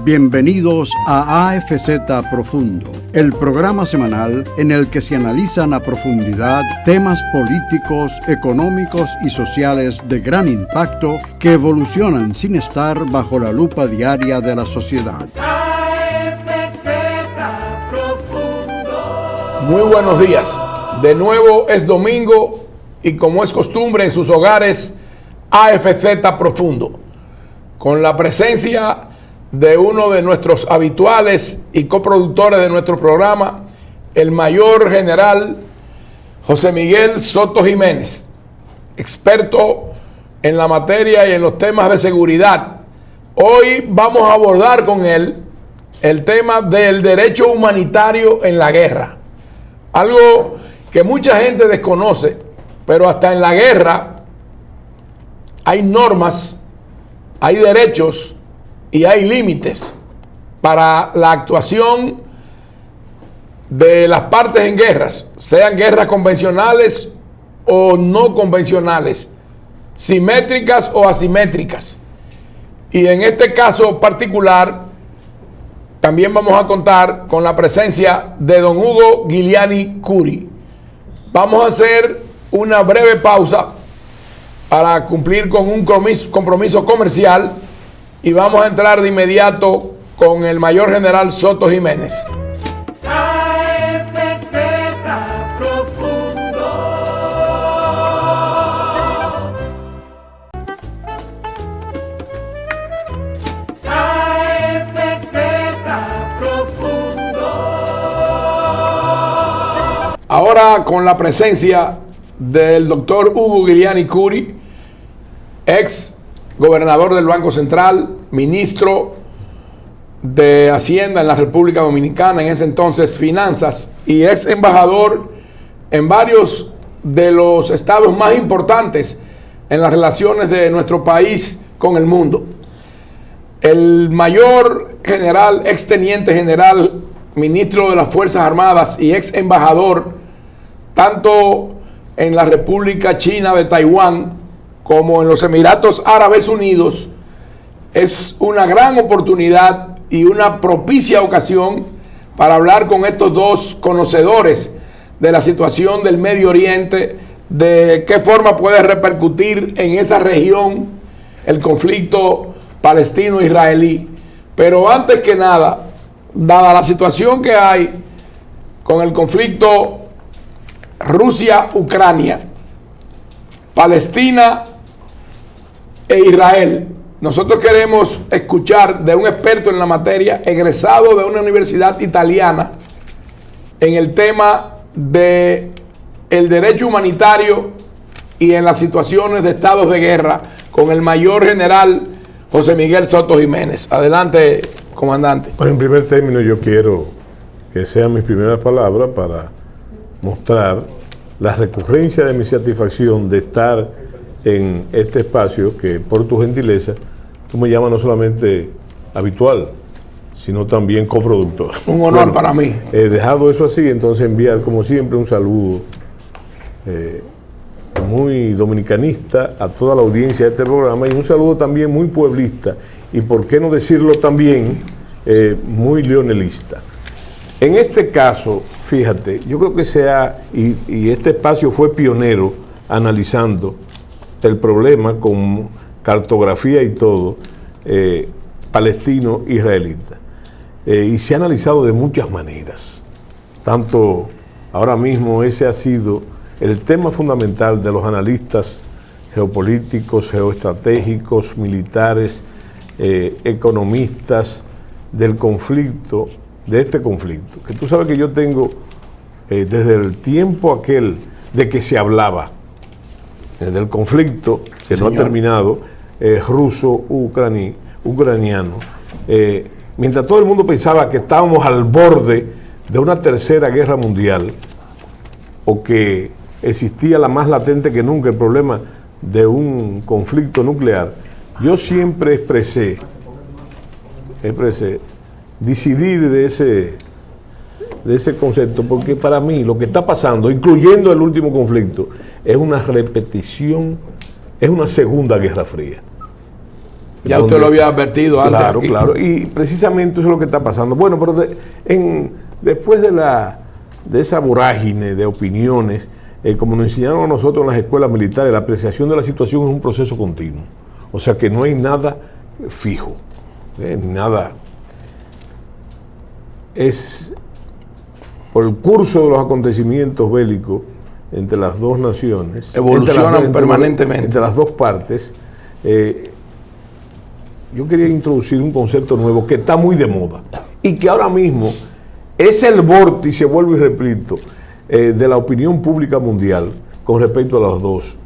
Bienvenidos a AFZ Profundo, el programa semanal en el que se analizan a profundidad temas políticos, económicos y sociales de gran impacto que evolucionan sin estar bajo la lupa diaria de la sociedad. AFZ Profundo. Muy buenos días. De nuevo es domingo y como es costumbre en sus hogares, AFZ Profundo, con la presencia de uno de nuestros habituales y coproductores de nuestro programa, el mayor general José Miguel Soto Jiménez, experto en la materia y en los temas de seguridad. Hoy vamos a abordar con él el tema del derecho humanitario en la guerra, algo que mucha gente desconoce, pero hasta en la guerra hay normas, hay derechos y hay límites para la actuación de las partes en guerras, sean guerras convencionales o no convencionales, simétricas o asimétricas. Y en este caso particular, también vamos a contar con la presencia de don Hugo Giuliani Curi. Vamos a hacer una breve pausa para cumplir con un compromiso comercial y vamos a entrar de inmediato con el mayor general Soto Jiménez. AFZ Profundo. AFZ Profundo. Ahora con la presencia del doctor Hugo Giuliani Curi, ex gobernador del Banco Central, ministro de Hacienda en la República Dominicana, en ese entonces Finanzas, y ex embajador en varios de los estados más importantes en las relaciones de nuestro país con el mundo. El mayor general, ex teniente general, ministro de las Fuerzas Armadas y ex embajador tanto en la República China de Taiwán como en los Emiratos Árabes Unidos. Es una gran oportunidad y una propicia ocasión para hablar con estos dos conocedores de la situación del Medio Oriente, de qué forma puede repercutir en esa región el conflicto palestino-israelí. Pero antes que nada, dada la situación que hay con el conflicto Rusia-Ucrania, Palestina e Israel, nosotros queremos escuchar de un experto en la materia, egresado de una universidad italiana, en el tema de el derecho humanitario y en las situaciones de estados de guerra, con el mayor general José Miguel Soto Jiménez. Adelante, comandante. Bueno, en primer término, yo quiero que sean mis primeras palabras para mostrar la recurrencia de mi satisfacción de estar en este espacio que, por tu gentileza, tú me llamas no solamente habitual, sino también coproductor. Un honor para mí. Dejado eso así, entonces enviar como siempre un saludo muy dominicanista a toda la audiencia de este programa y un saludo también muy pueblista y, por qué no decirlo también, muy leonelista. En este caso, fíjate, yo creo que y este espacio fue pionero analizando el problema con cartografía y todo, palestino-israelita. Y se ha analizado de muchas maneras. Tanto ahora mismo ese ha sido el tema fundamental de los analistas geopolíticos, geoestratégicos, militares, economistas del conflicto, de este conflicto. Que tú sabes que yo tengo, desde el tiempo aquel de que se hablaba, del conflicto que no ha terminado, ruso-ucraniano, mientras todo el mundo pensaba que estábamos al borde de una tercera guerra mundial, o que existía la más latente que nunca el problema de un conflicto nuclear, yo siempre expresé decidir de ese concepto, porque para mí lo que está pasando, incluyendo el último conflicto, es una repetición, es una segunda guerra fría. Ya usted lo había advertido antes. Claro, aquí. claro. Y precisamente eso es lo que está pasando. Bueno, pero después de esa vorágine de opiniones, como nos enseñaron a nosotros en las escuelas militares, la apreciación de la situación es un proceso continuo. O sea que no hay nada fijo, nada. Es por el curso de los acontecimientos bélicos entre las dos naciones, evolucionan permanentemente. Entre las dos partes. Yo quería introducir un concepto nuevo que está muy de moda y que ahora mismo es el vórtice, vuelvo y repito, de la opinión pública mundial con respecto a los dos.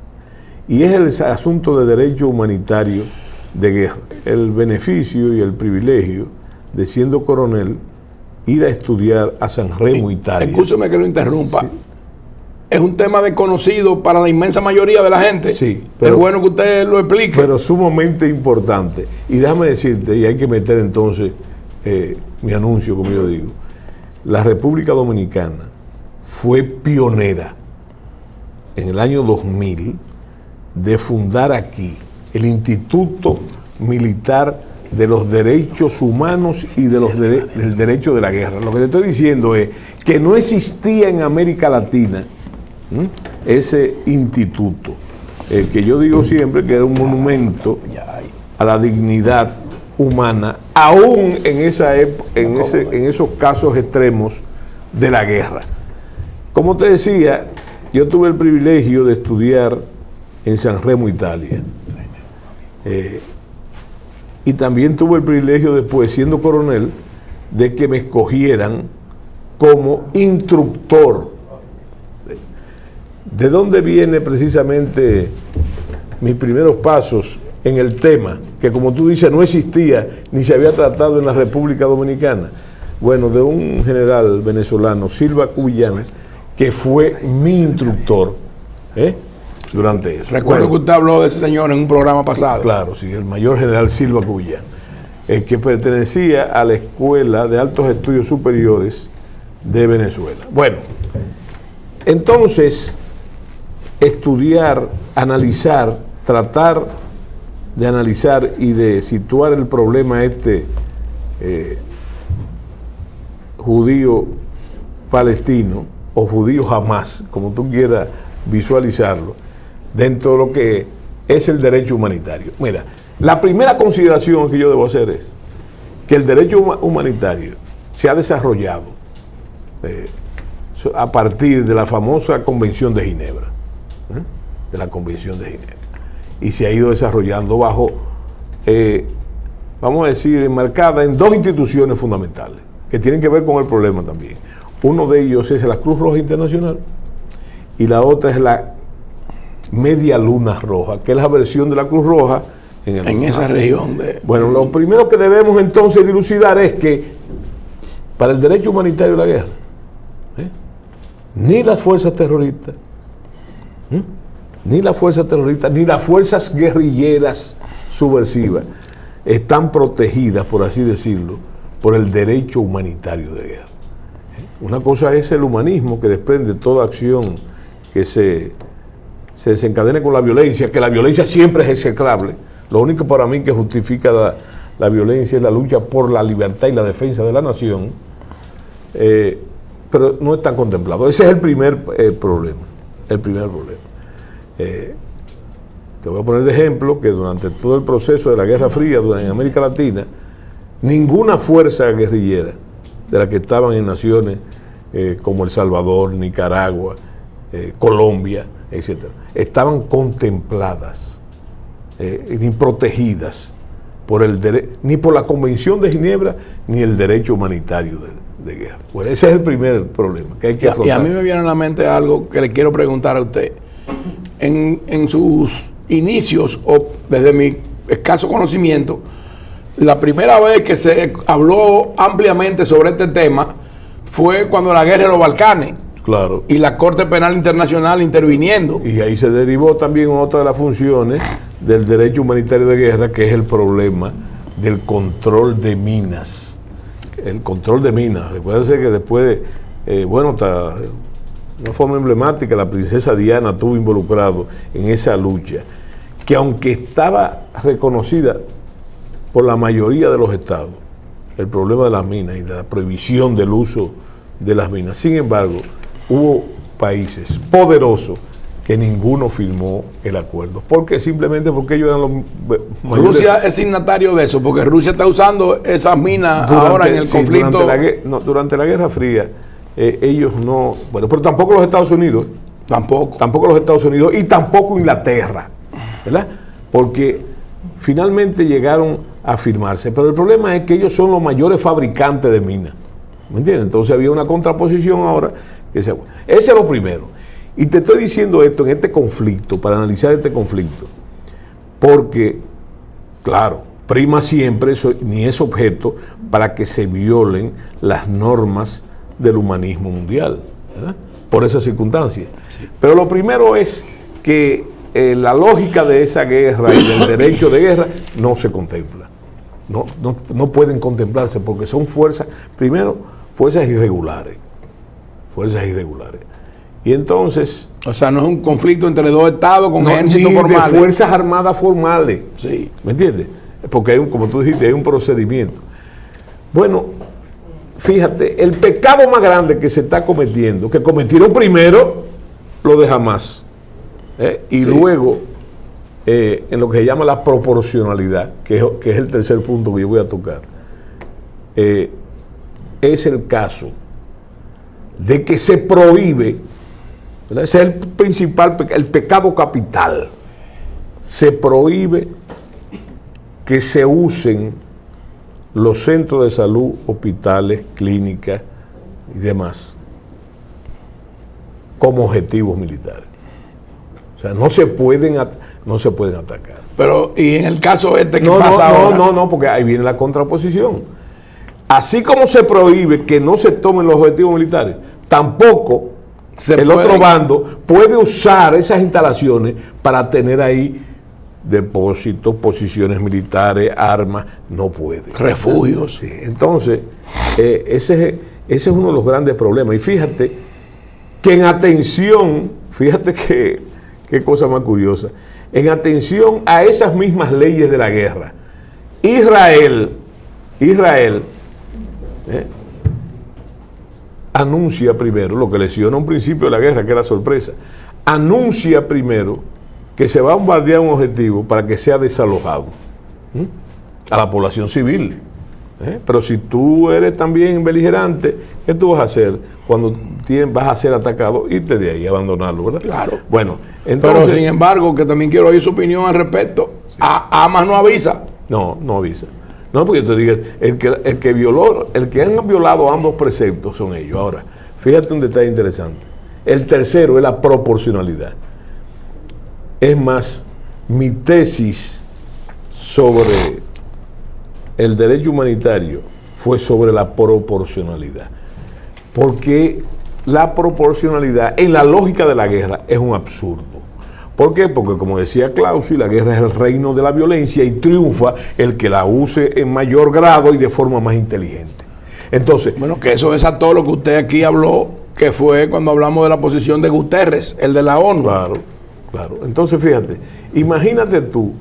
Y es el asunto de derecho humanitario de guerra. El beneficio y el privilegio de, siendo coronel, ir a estudiar a San Remo, Italia. Escúcheme que lo interrumpa. Sí. Es un tema desconocido para la inmensa mayoría de la gente. Sí, es bueno que usted lo explique. Pero sumamente importante. Y déjame decirte, y hay que meter entonces mi anuncio, como yo digo. La República Dominicana fue pionera en el año 2000 de fundar aquí el Instituto Militar de los Derechos Humanos y del Derecho de la Guerra. Lo que te estoy diciendo es que no existía en América Latina ese instituto, que yo digo siempre que era un monumento a la dignidad humana, aún en esos casos extremos de la guerra. Como te decía, yo tuve el privilegio de estudiar en San Remo, Italia. Y también tuve el privilegio después, siendo coronel, de que me escogieran como instructor. ¿De dónde viene precisamente mis primeros pasos en el tema? Que como tú dices, no existía ni se había tratado en la República Dominicana. Bueno, de un general venezolano, Silva Cubillán, que fue mi instructor durante eso. Recuerdo que usted habló de ese señor en un programa pasado. Claro, sí, el mayor general Silva Cubillán, que pertenecía a la Escuela de Altos Estudios Superiores de Venezuela. Bueno, entonces, estudiar, analizar, tratar de analizar y de situar el problema judío palestino o judío Hamás, como tú quieras visualizarlo, dentro de lo que es el derecho humanitario. Mira, la primera consideración que yo debo hacer es que el derecho humanitario se ha desarrollado a partir de la famosa Convención de Ginebra, de la Convención de Ginebra, y se ha ido desarrollando bajo, vamos a decir, enmarcada en dos instituciones fundamentales que tienen que ver con el problema también. Uno de ellos es la Cruz Roja Internacional y la otra es la Media Luna Roja, que es la versión de la Cruz Roja en esa región. Bueno, lo primero que debemos entonces dilucidar es que para el derecho humanitario de la guerra, ni las fuerzas terroristas, ni las fuerzas guerrilleras subversivas están protegidas, por así decirlo, por el derecho humanitario de guerra. Una cosa es el humanismo, que desprende toda acción que se desencadene con la violencia, que la violencia siempre es execrable. Lo único para mí que justifica la violencia es la lucha por la libertad y la defensa de la nación, pero no está contemplado. Ese es el primer problema. Te voy a poner de ejemplo que durante todo el proceso de la Guerra Fría en América Latina, ninguna fuerza guerrillera de las que estaban en naciones como El Salvador, Nicaragua, Colombia, etc., estaban contempladas ni protegidas por ni por la Convención de Ginebra ni el derecho humanitario de guerra. Bueno, ese es el primer problema que hay que afrontar. Y a mí me viene a la mente algo que le quiero preguntar a usted. En sus inicios, o desde mi escaso conocimiento, la primera vez que se habló ampliamente sobre este tema fue cuando la guerra de los Balcanes. Claro. Y la Corte Penal Internacional interviniendo. Y ahí se derivó también otra de las funciones del derecho humanitario de guerra, que es el problema del control de minas. El control de minas. Recuérdense que después, de una forma emblemática, la princesa Diana estuvo involucrado en esa lucha, que aunque estaba reconocida por la mayoría de los estados el problema de las minas y de la prohibición del uso de las minas. Sin embargo, hubo países poderosos que ninguno firmó el acuerdo. ¿Por qué? Simplemente porque ellos eran los mayores. Rusia es signatario de eso, porque Rusia está usando esas minas ahora en el conflicto. Durante la Guerra Fría, ellos no. Bueno, pero tampoco los Estados Unidos. Tampoco los Estados Unidos y tampoco Inglaterra, ¿verdad? Porque finalmente llegaron a firmarse. Pero el problema es que ellos son los mayores fabricantes de minas. ¿Me entiendes? Entonces había una contraposición ahora. Ese es lo primero. Y te estoy diciendo esto en este conflicto, para analizar este conflicto, porque, claro, prima siempre eso, ni es objeto para que se violen las normas del humanismo mundial, ¿verdad? Por esas circunstancias. Sí. Pero lo primero es que la lógica de esa guerra y del derecho de guerra no se contempla. No pueden contemplarse porque son fuerzas, primero, fuerzas irregulares. Fuerzas irregulares. Y entonces... O sea, no es un conflicto entre dos estados con ejércitos formales. De fuerzas armadas formales. Sí. ¿Me entiendes? Porque hay como tú dijiste, hay un procedimiento. Bueno, fíjate, el pecado más grande que se está cometiendo, que cometieron primero lo de Hamas, y sí, luego en lo que se llama la proporcionalidad, que es el tercer punto que yo voy a tocar, es el caso de que se prohíbe, ¿verdad? Ese es el principal, el pecado capital. Se prohíbe que se usen los centros de salud, hospitales, clínicas y demás como objetivos militares. O sea, no se pueden atacar. Pero, ¿y en el caso este qué pasa ahora? No, porque ahí viene la contraposición. Así como se prohíbe que no se tomen los objetivos militares, tampoco otro bando puede usar esas instalaciones para tener ahí depósitos, posiciones militares, armas, no puede. Refugios. Sí. Entonces, ese es uno de los grandes problemas. Y fíjate que en atención, fíjate qué cosa más curiosa, en atención a esas mismas leyes de la guerra, Israel anuncia primero, lo que lesiona un principio de la guerra, que era sorpresa, anuncia primero que se va a bombardear un objetivo para que sea desalojado a la población civil. Pero si tú eres también beligerante, ¿qué tú vas a hacer cuando vas a ser atacado? Irte de ahí, abandonarlo, ¿verdad? Claro. Bueno, entonces... Pero sin embargo, que también quiero oír su opinión al respecto. Sí. Hamas no avisa. No avisa. No, porque yo te digo, el que han violado ambos preceptos son ellos. Ahora, fíjate un detalle interesante. El tercero es la proporcionalidad. Es más, mi tesis sobre el derecho humanitario fue sobre la proporcionalidad. Porque la proporcionalidad en la lógica de la guerra es un absurdo. ¿Por qué? Porque como decía Clausewitz, la guerra es el reino de la violencia y triunfa el que la use en mayor grado y de forma más inteligente. Entonces... Bueno, que eso es a todo lo que usted aquí habló, que fue cuando hablamos de la posición de Guterres, el de la ONU. Claro. Entonces, fíjate, imagínate tú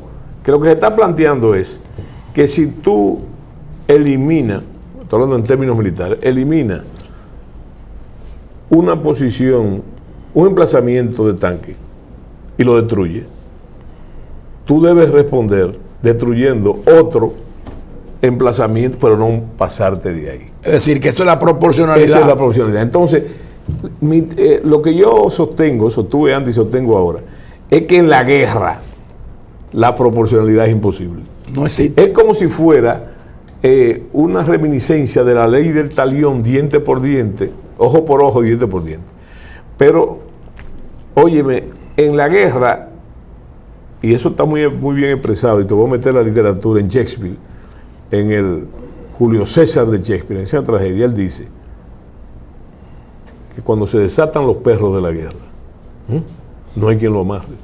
que lo que se está planteando es que si tú eliminas, estoy hablando en términos militares, elimina una posición, un emplazamiento de tanque y lo destruye, tú debes responder destruyendo otro emplazamiento, pero no pasarte de ahí. Es decir, que eso es la proporcionalidad. Esa es la proporcionalidad. Entonces, lo que yo sostuve antes y sostengo ahora, es que en la guerra la proporcionalidad es imposible. No existe. Es como si fuera una reminiscencia de la ley del talión, diente por diente, ojo por ojo, diente por diente. Pero, óyeme, en la guerra, y eso está muy bien expresado, y te voy a meter la literatura en Shakespeare, en el Julio César de Shakespeare, en esa tragedia, él dice que cuando se desatan los perros de la guerra, no hay quien lo amarre,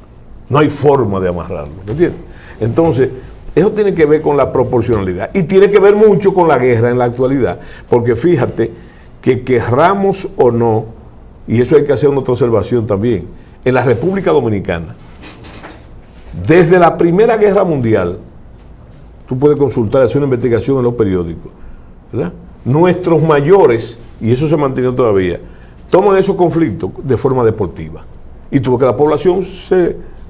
no hay forma de amarrarlo, ¿me entiendes? Entonces, eso tiene que ver con la proporcionalidad y tiene que ver mucho con la guerra en la actualidad, porque fíjate que querramos o no, y eso hay que hacer una otra observación también, en la República Dominicana, desde la Primera Guerra Mundial, tú puedes consultar, hacer una investigación en los periódicos, ¿verdad? Nuestros mayores, y eso se ha mantenido todavía, toman esos conflictos de forma deportiva. Y tú ves que la población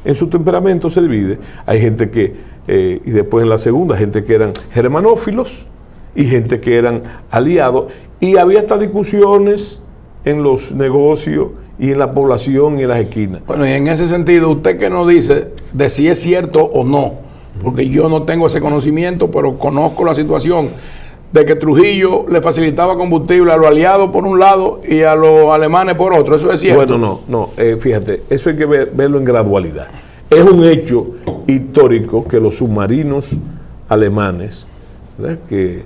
en su temperamento se divide. Hay gente que, y después en la segunda, gente que eran germanófilos y gente que eran aliados. Y había estas discusiones en los negocios y en la población y en las esquinas. Bueno, y en ese sentido, ¿usted qué nos dice de si es cierto o no? Porque yo no tengo ese conocimiento, pero conozco la situación de que Trujillo le facilitaba combustible a los aliados por un lado y a los alemanes por otro. ¿Eso es cierto? Bueno, no, fíjate, eso hay que verlo en gradualidad. Es un hecho histórico que los submarinos alemanes, ¿verdad?, que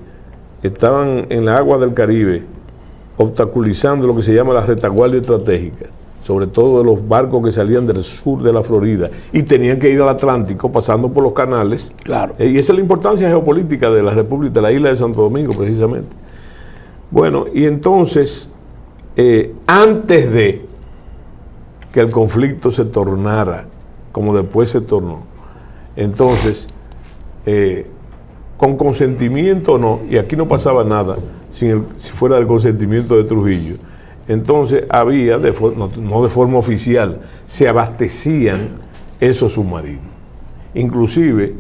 estaban en la agua del Caribe obstaculizando lo que se llama la retaguardia estratégica, sobre todo de los barcos que salían del sur de la Florida y tenían que ir al Atlántico pasando por los canales. Claro. Y esa es la importancia geopolítica de la República, de la isla de Santo Domingo, precisamente. Bueno, y entonces, antes de que el conflicto se tornara como después se tornó, entonces, con consentimiento o no, y aquí no pasaba nada si fuera del consentimiento de Trujillo, entonces había, no de forma oficial, se abastecían esos submarinos. Inclusive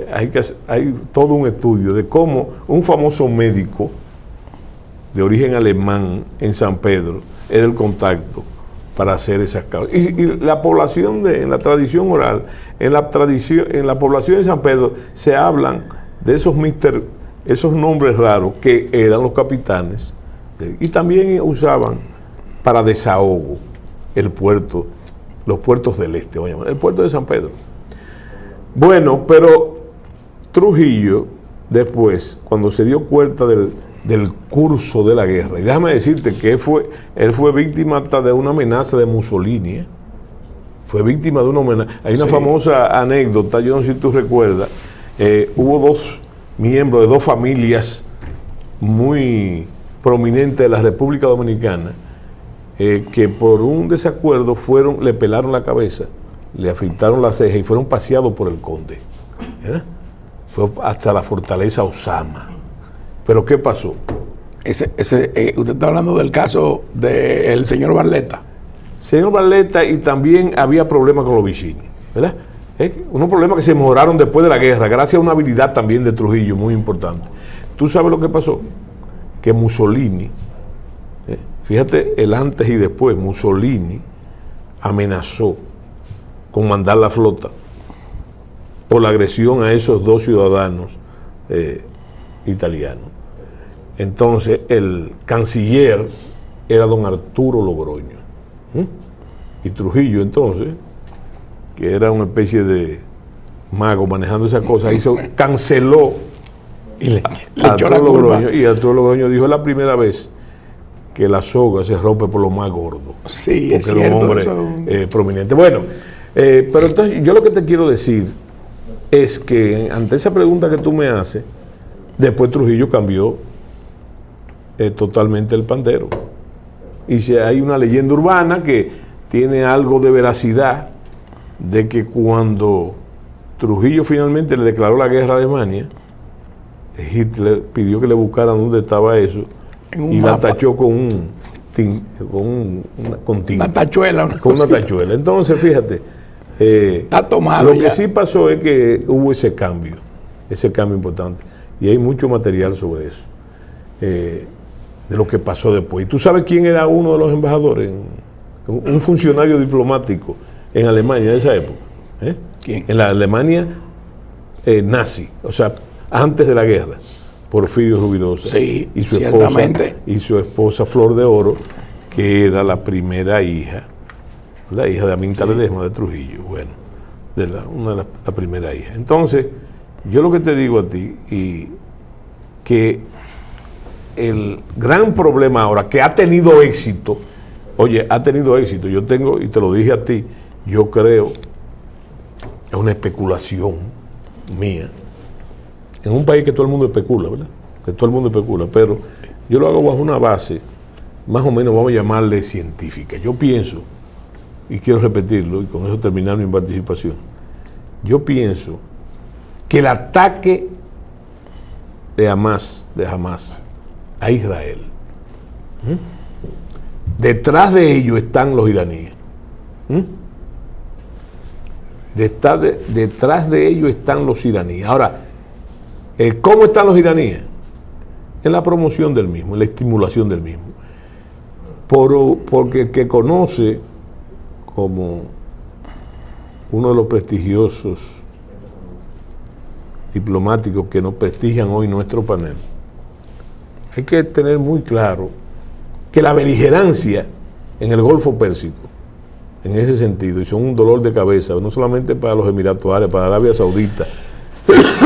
hay todo un estudio de cómo un famoso médico de origen alemán en San Pedro era el contacto para hacer esas causas. Y la población, en la tradición oral, en la población de San Pedro se hablan de esos nombres raros que eran los capitanes, y también usaban para desahogo los puertos del este, voy a llamar, el puerto de San Pedro. Bueno, pero Trujillo, después, cuando se dio cuenta del curso de la guerra, y déjame decirte que él fue víctima hasta de una amenaza de Mussolini, fue víctima de una amenaza. Hay una famosa anécdota, yo no sé si tú recuerdas, hubo dos miembros de dos familias muy prominentes de la República Dominicana que por un desacuerdo le pelaron la cabeza, le afeitaron la ceja y fueron paseados por el conde. Fue hasta la fortaleza Osama. ¿Pero qué pasó? Usted está hablando del caso del señor Barletta. Señor Barletta, y también había problemas con los Vicini, ¿verdad? Unos problemas que se mejoraron después de la guerra, gracias a una habilidad también de Trujillo muy importante. ¿Tú sabes lo que pasó? Que Mussolini, fíjate el antes y después, Mussolini amenazó con mandar la flota por la agresión a esos dos ciudadanos italianos. Entonces el canciller era don Arturo Logroño. Y Trujillo entonces, que era una especie de mago manejando esas cosas, canceló y le a echó la Arturo culpa. Logroño, y Arturo Logroño dijo: es la primera vez que la soga se rompe por lo más gordo. Sí, porque es cierto, era un hombre prominente. Bueno, pero entonces yo lo que te quiero decir es que ante esa pregunta que tú me haces, después Trujillo cambió totalmente el pandero. Y si hay una leyenda urbana que tiene algo de veracidad, de que cuando Trujillo finalmente le declaró la guerra a Alemania, Hitler pidió que le buscaran dónde estaba eso y la tachó con una tachuela. Una tachuela. Entonces, fíjate, está tomado. Lo que sí pasó es que hubo ese cambio importante. Y hay mucho material sobre eso, de lo que pasó después. ¿Y tú sabes quién era uno de los embajadores? Un funcionario diplomático en Alemania de esa época. ¿Quién? En la Alemania nazi, o sea, antes de la guerra. Porfirio Rubirosa. Sí, y su ciertamente. Y su esposa Flor de Oro, que era la primera hija, la hija de Aminta Ledesma de Trujillo. Bueno, una de las primeras hijas. Entonces, yo lo que te digo a ti, y que el gran problema ahora, que ha tenido éxito, yo tengo, y te lo dije a ti, yo creo, es una especulación mía, en un país que todo el mundo especula, ¿verdad? Que todo el mundo especula, pero yo lo hago bajo una base, más o menos vamos a llamarle científica. Yo pienso, y quiero repetirlo, y con eso terminar mi participación, yo pienso que el ataque de Hamas a Israel, detrás de ello están los iraníes. Detrás de ello están los iraníes. Ahora, ¿cómo están los iraníes? En la promoción del mismo, en la estimulación del mismo. Porque el que conoce como uno de los prestigiosos diplomáticos que nos prestigian hoy nuestro panel, hay que tener muy claro que la beligerancia en el Golfo Pérsico, en ese sentido, y son un dolor de cabeza, no solamente para los Emiratos Árabes, para Arabia Saudita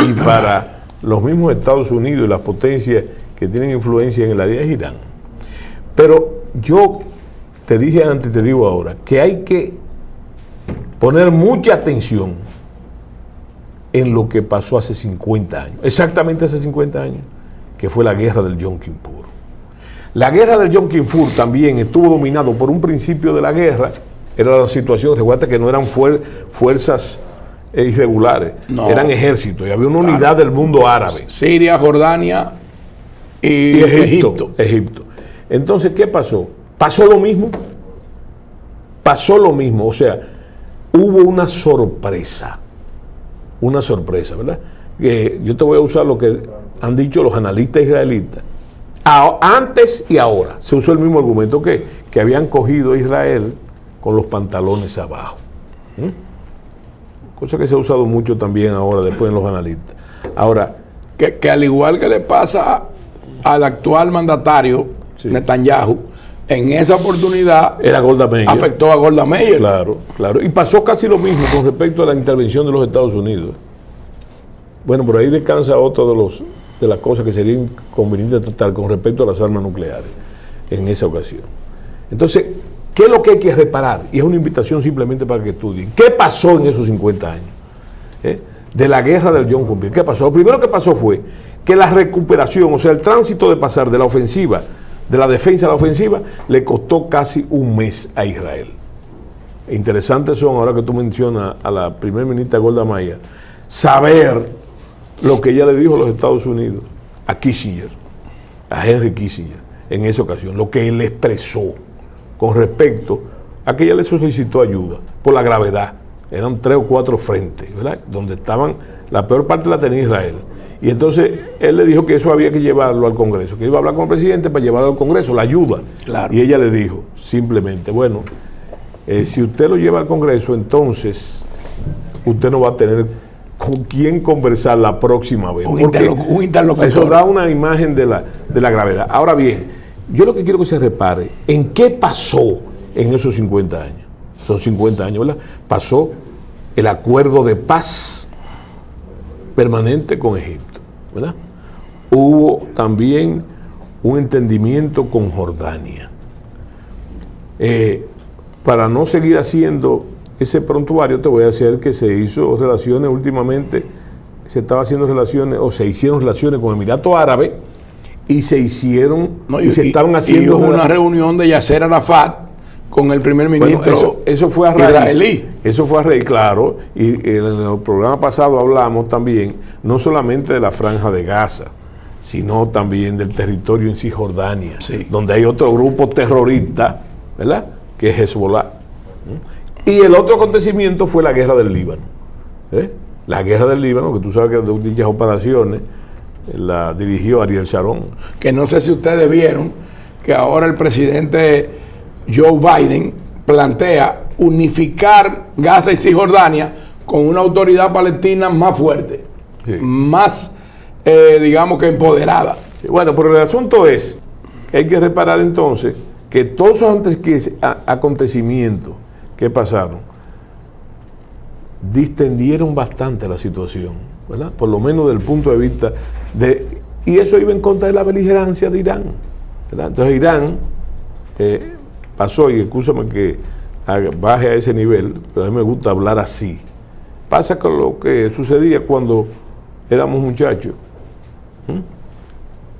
y para los mismos Estados Unidos y las potencias que tienen influencia en el área, es Irán. Pero yo te dije antes y te digo ahora que hay que poner mucha atención en lo que pasó hace 50 años, exactamente hace 50 años, que fue la guerra del Yom Kippur. La guerra del Yom Kippur también estuvo dominado por un principio de la guerra, era la situación, recuerda que no eran fuerzas irregulares, no, eran ejércitos, y había una unidad del mundo árabe. Siria, Jordania y Egipto. Entonces, ¿qué pasó? Pasó lo mismo, o sea, hubo una sorpresa, ¿verdad? Yo te voy a usar lo que han dicho los analistas israelitas. Antes y ahora se usó el mismo argumento que habían cogido a Israel con los pantalones abajo. Cosa que se ha usado mucho también ahora, después en los analistas. Ahora, que al igual que le pasa al actual mandatario, sí, Netanyahu, en esa oportunidad era Golda Meir, afectó a Golda Meir. Claro. Y pasó casi lo mismo con respecto a la intervención de los Estados Unidos. Bueno, por ahí descansa otro de las cosas que sería conveniente tratar con respecto a las armas nucleares en esa ocasión. Entonces, ¿qué es lo que hay que reparar? Y es una invitación simplemente para que estudien. ¿Qué pasó en esos 50 años? De la guerra del Yom Kippur. ¿Qué pasó? Lo primero que pasó fue que la recuperación, o sea, el tránsito de pasar de la ofensiva, de la defensa a la ofensiva, le costó casi un mes a Israel. Interesantes son, ahora que tú mencionas a la primer ministra Golda Meir, saber lo que ella le dijo a los Estados Unidos, a Kissinger, a Henry Kissinger, en esa ocasión, lo que él expresó con respecto a que ella le solicitó ayuda por la gravedad. Eran 3 o 4 frentes, ¿verdad? Donde estaban, la peor parte la tenía Israel. Y entonces él le dijo que eso había que llevarlo al Congreso, que iba a hablar con el presidente para llevarlo al Congreso, la ayuda. Claro. Y ella le dijo simplemente, bueno, si usted lo lleva al Congreso, entonces usted no va a tener con quién conversar la próxima vez. Un interlocutor. Eso da una imagen de la gravedad. Ahora bien, yo lo que quiero que se repare en qué pasó en esos 50 años. Son 50 años, ¿verdad? Pasó el acuerdo de paz permanente con Egipto, ¿verdad? Hubo también un entendimiento con Jordania. Para no seguir haciendo ese prontuario, te voy a decir que se hizo relaciones últimamente, se estaba haciendo relaciones, o se hicieron relaciones con Emiratos Árabes, y se hicieron, se estaban haciendo... Y hubo una reunión de Yasser Arafat con el primer ministro, bueno, eso fue a raíz, israelí. Eso fue a raíz, claro, y en el programa pasado hablamos también, no solamente de la Franja de Gaza, sino también del territorio en Cisjordania, sí, donde hay otro grupo terrorista, ¿verdad?, que es Hezbollah. Y el otro acontecimiento fue la guerra del Líbano. La guerra del Líbano, que tú sabes que de dichas operaciones la dirigió Ariel Sharon. Que no sé si ustedes vieron que ahora el presidente Joe Biden plantea unificar Gaza y Cisjordania con una autoridad palestina más fuerte, sí, más, digamos que empoderada. Sí, bueno, pero el asunto es que hay que reparar entonces que todos esos acontecimientos que pasaron distendieron bastante la situación, ¿verdad? Por lo menos desde el punto de vista y eso iba en contra de la beligerancia de Irán, ¿verdad? Entonces Irán pasó, y escúchame que baje a ese nivel, pero a mí me gusta hablar así. Pasa con lo que sucedía cuando éramos muchachos.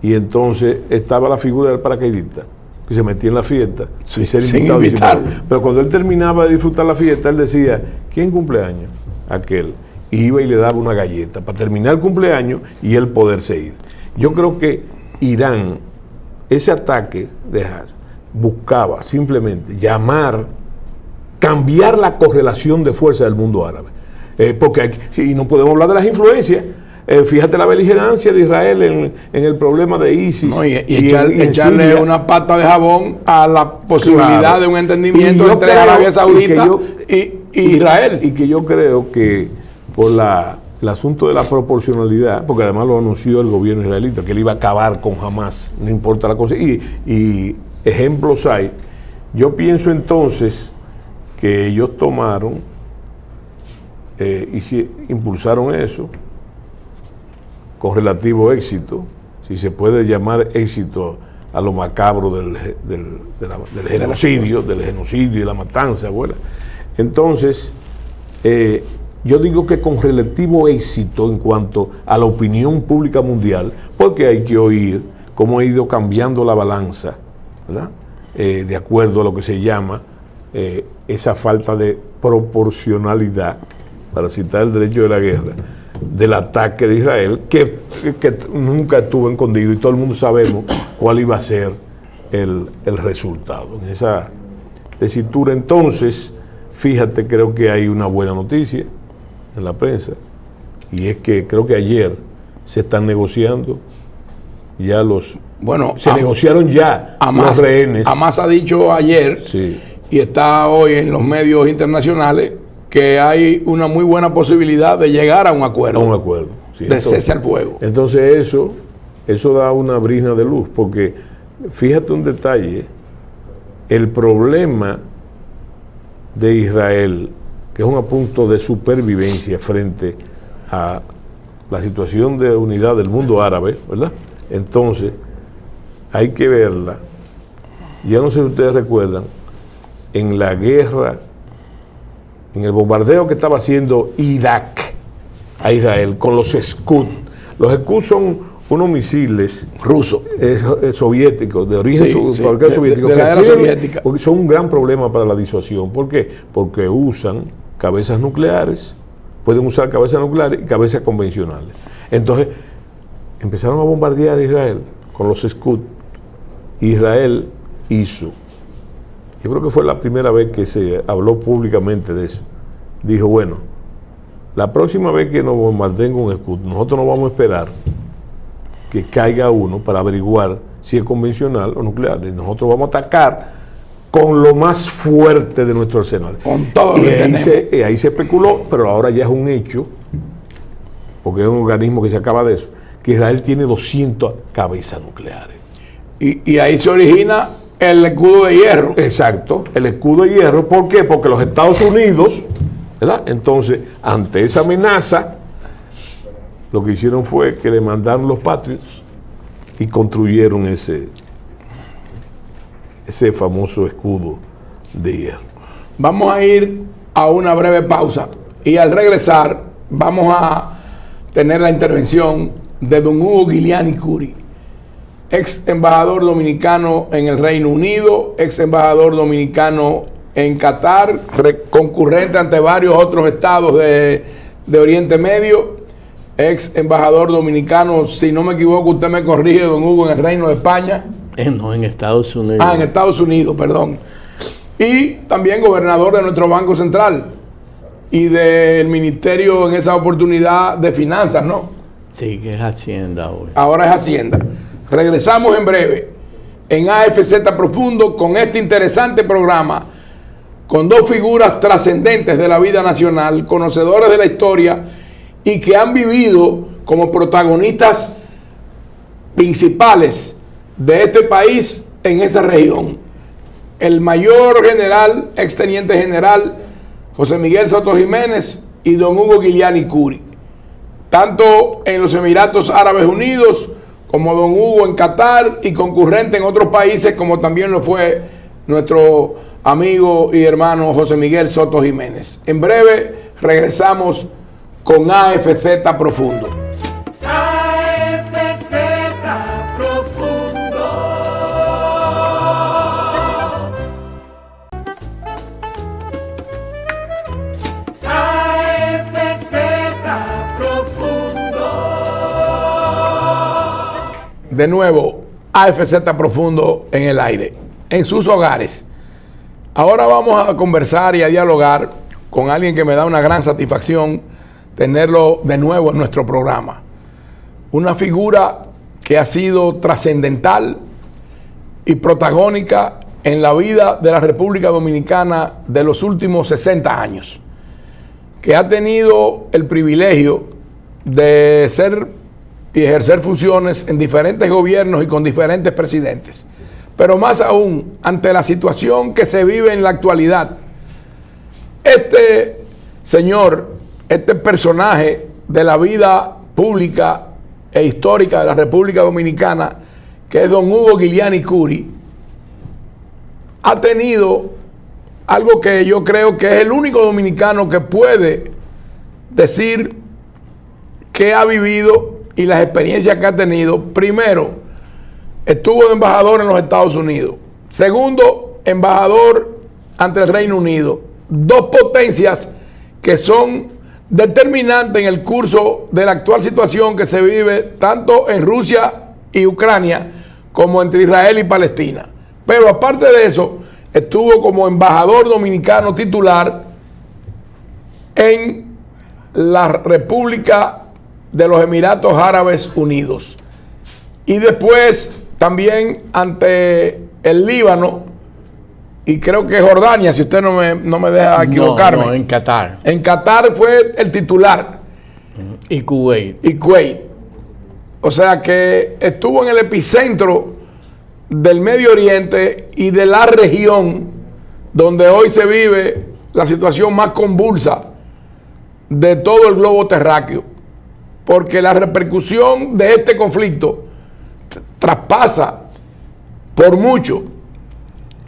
Y entonces estaba la figura del paracaidista, que se metía en la fiesta, sí, sin ser invitado. Pero cuando él terminaba de disfrutar la fiesta, él decía, ¿quién cumpleaños? Aquel. iba y le daba una galleta para terminar el cumpleaños y él poderse ir. Yo creo que Irán, ese ataque de Hassan, buscaba simplemente cambiar la correlación de fuerza del mundo árabe. Porque si no podemos hablar de las influencias. Fíjate la beligerancia de Israel en el problema de ISIS. No, y echarle una pata de jabón a la posibilidad de un entendimiento entre Arabia Saudita y Israel. Y que yo creo que por el asunto de la proporcionalidad, porque además lo anunció el gobierno israelita, que él iba a acabar con Hamas, no importa la cosa. Y ejemplos hay. Yo pienso entonces que ellos tomaron impulsaron eso con relativo éxito, si se puede llamar éxito a lo macabro del genocidio y la matanza. Bueno, entonces, yo digo que con relativo éxito en cuanto a la opinión pública mundial, porque hay que oír cómo ha ido cambiando la balanza, ¿verdad? De acuerdo a lo que se llama esa falta de proporcionalidad, para citar el derecho de la guerra, del ataque de Israel, que nunca estuvo escondido y todo el mundo sabemos cuál iba a ser el resultado. En esa tesitura, entonces, fíjate, creo que hay una buena noticia en la prensa, y es que creo que ayer se están negociando ya negociaron ya los rehenes. Hamas ha dicho ayer, sí, y está hoy en los medios internacionales, que hay una muy buena posibilidad de llegar a un acuerdo. Sí, de cese al fuego. Entonces eso da una brisna de luz, porque fíjate un detalle, el problema de Israel, que es un punto de supervivencia frente a la situación de unidad del mundo árabe, ¿verdad? Entonces, hay que verla. Ya no sé si ustedes recuerdan, en la guerra, en el bombardeo que estaba haciendo Irak a Israel con los Scud. Los Scud son unos misiles rusos, soviéticos, de origen soviético, de la era soviética. Son un gran problema para la disuasión. ¿Por qué? Porque usan cabezas nucleares, pueden usar cabezas nucleares y cabezas convencionales. Entonces, empezaron a bombardear a Israel con los Scud. Israel hizo, yo creo que fue la primera vez que se habló públicamente de eso. Dijo, bueno, la próxima vez que nos bombardeen con Scud, nosotros no vamos a esperar que caiga uno para averiguar si es convencional o nuclear. Nosotros vamos a atacar con lo más fuerte de nuestro arsenal. Con todo lo que tenemos. Ahí se especuló, pero ahora ya es un hecho, porque es un organismo que se acaba de eso, que Israel tiene 200 cabezas nucleares. Y ahí se origina el escudo de hierro. Exacto, el escudo de hierro. ¿Por qué? Porque los Estados Unidos, ¿verdad? Entonces, ante esa amenaza, lo que hicieron fue que le mandaron los Patriots y construyeron ese famoso escudo de hierro. Vamos a ir a una breve pausa y al regresar vamos a tener la intervención de don Hugo Giuliani Curi, ex embajador dominicano en el Reino Unido, ex embajador dominicano en Qatar, concurrente ante varios otros estados de Oriente Medio, ex embajador dominicano, si no me equivoco, usted me corrige, don Hugo, en el Reino de España. No, en Estados Unidos. En Estados Unidos, perdón. Y también gobernador de nuestro Banco Central y del Ministerio en esa oportunidad de Finanzas, ¿no? Sí, que es Hacienda hoy. Ahora es Hacienda. Regresamos en breve en AFZ Profundo con este interesante programa, con dos figuras trascendentes de la vida nacional, conocedores de la historia y que han vivido como protagonistas principales de este país en esa región. El mayor general, exteniente general José Miguel Soto Jiménez y don Hugo Giuliani Curi, tanto en los Emiratos Árabes Unidos como don Hugo en Qatar y concurrente en otros países como también lo fue nuestro amigo y hermano José Miguel Soto Jiménez. En breve regresamos con AFZ Profundo. AFZ Profundo. AFZ de nuevo, AFZ Profundo en el aire, en sus hogares. Ahora vamos a conversar y a dialogar con alguien que me da una gran satisfacción tenerlo de nuevo en nuestro programa. Una figura que ha sido trascendental y protagónica en la vida de la República Dominicana de los últimos 60 años, que ha tenido el privilegio de ser y ejercer funciones en diferentes gobiernos y con diferentes presidentes. Pero más aún, ante la situación que se vive en la actualidad, este señor, este personaje de la vida pública e histórica de la República Dominicana, que es don Hugo Guiliani Curi, ha tenido algo que yo creo que es el único dominicano que puede decir que ha vivido y las experiencias que ha tenido. Primero, estuvo de embajador en los Estados Unidos. Segundo, embajador ante el Reino Unido. Dos potencias que son determinantes en el curso de la actual situación que se vive tanto en Rusia y Ucrania como entre Israel y Palestina. Pero aparte de eso, estuvo como embajador dominicano titular en la República de los Emiratos Árabes Unidos. Y después también ante el Líbano y creo que Jordania, si usted no me deja equivocarme. No, en Qatar. En Qatar fue el titular. Y Kuwait. Y Kuwait. O sea que estuvo en el epicentro del Medio Oriente y de la región donde hoy se vive la situación más convulsa de todo el globo terráqueo, porque la repercusión de este conflicto traspasa por mucho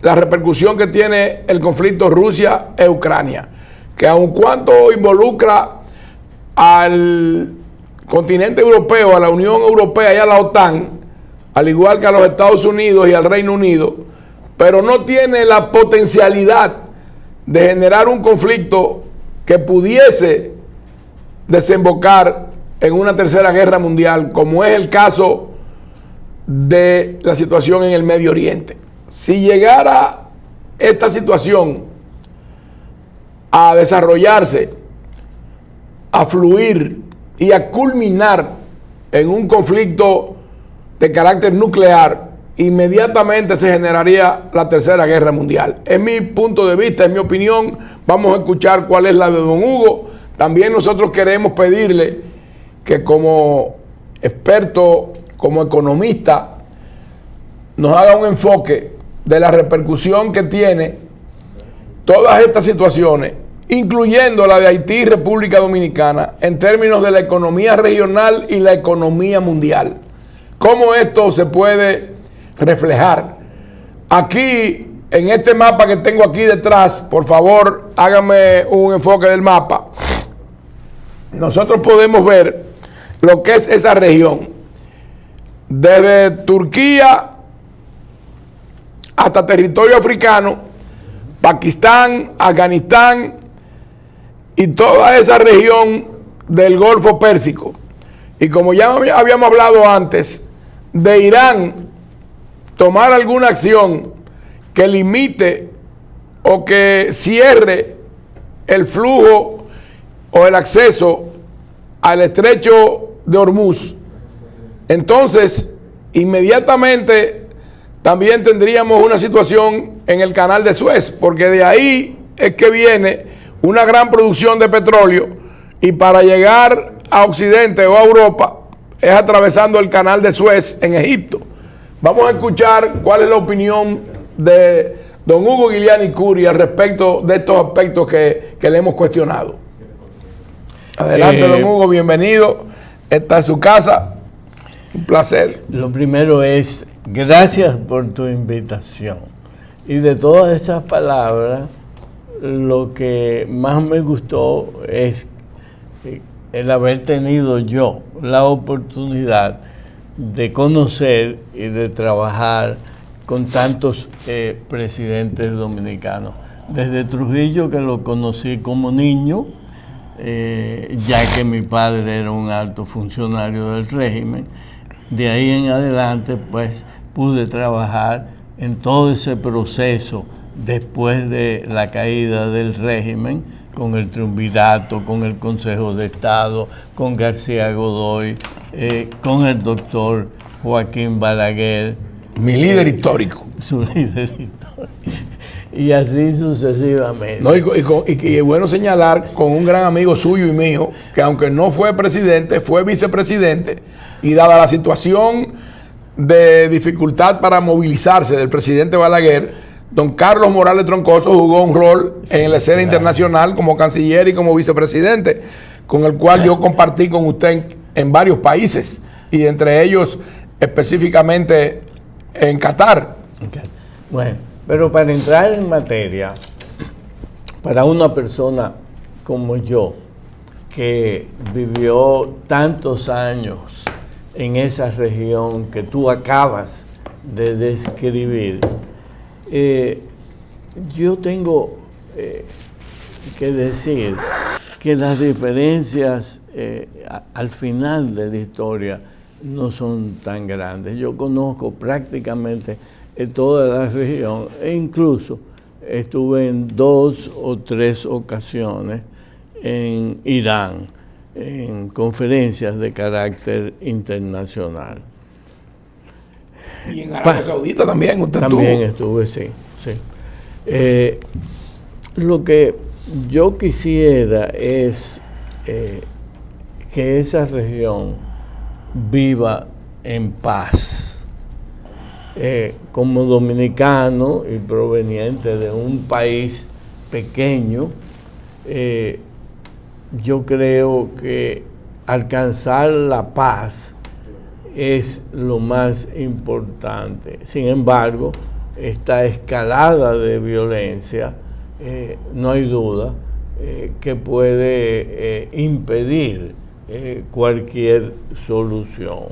la repercusión que tiene el conflicto Rusia e Ucrania, que aun cuando involucra al continente europeo, a la Unión Europea y a la OTAN, al igual que a los Estados Unidos y al Reino Unido, pero no tiene la potencialidad de generar un conflicto que pudiese desembocar en una tercera guerra mundial, como es el caso de la situación en el Medio Oriente. Si llegara esta situación a desarrollarse, a fluir y a culminar en un conflicto de carácter nuclear, inmediatamente se generaría la tercera guerra mundial. Es mi punto de vista, es mi opinión. Vamos a escuchar cuál es la de don Hugo. También nosotros queremos pedirle que como experto, como economista, nos haga un enfoque de la repercusión que tiene todas estas situaciones, incluyendo la de Haití y República Dominicana, en términos de la economía regional y la economía mundial. ¿Cómo esto se puede reflejar? Aquí, en este mapa que tengo aquí detrás, por favor, hágame un enfoque del mapa. Nosotros podemos ver lo que es esa región, desde Turquía hasta territorio africano, Pakistán, Afganistán y toda esa región del Golfo Pérsico. Y como ya habíamos hablado antes, de Irán tomar alguna acción que limite o que cierre el flujo o el acceso al estrecho de Hormuz, entonces inmediatamente también tendríamos una situación en el canal de Suez, porque de ahí es que viene una gran producción de petróleo, y para llegar a Occidente o a Europa es atravesando el canal de Suez en Egipto. Vamos a escuchar cuál es la opinión de don Hugo Guiliani Curi al respecto de estos aspectos que le hemos cuestionado. Adelante, don Hugo, bienvenido. Esta es su casa. Un placer. Lo primero es, gracias por tu invitación. Y de todas esas palabras, lo que más me gustó es el haber tenido yo la oportunidad de conocer y de trabajar con tantos presidentes dominicanos. Desde Trujillo, que lo conocí como niño, ya que mi padre era un alto funcionario del régimen, de ahí en adelante pues pude trabajar en todo ese proceso después de la caída del régimen, con el triunvirato, con el Consejo de Estado, con García Godoy, con el doctor Joaquín Balaguer. Mi líder histórico. Su líder histórico. Y así sucesivamente. No, y es bueno señalar con un gran amigo suyo y mío, que aunque no fue presidente, fue vicepresidente, y dada la situación de dificultad para movilizarse del presidente Balaguer, don Carlos Morales Troncoso jugó un rol en la escena internacional como canciller y como vicepresidente, con el cual yo compartí con usted en varios países, y entre ellos específicamente en Qatar. Okay. Bueno, pero para entrar en materia, para una persona como yo, que vivió tantos años en esa región que tú acabas de describir, yo tengo que decir que las diferencias al final de la historia no son tan grandes. Yo conozco prácticamente toda la región e incluso estuve en 2 o 3 ocasiones en Irán, en conferencias de carácter internacional. Y en Arabia Saudita también usted también estuve, sí. Lo que yo quisiera es que esa región viva en paz. Como dominicano y proveniente de un país pequeño, yo creo que alcanzar la paz es lo más importante. Sin embargo, esta escalada de violencia, no hay duda que puede impedir cualquier solución.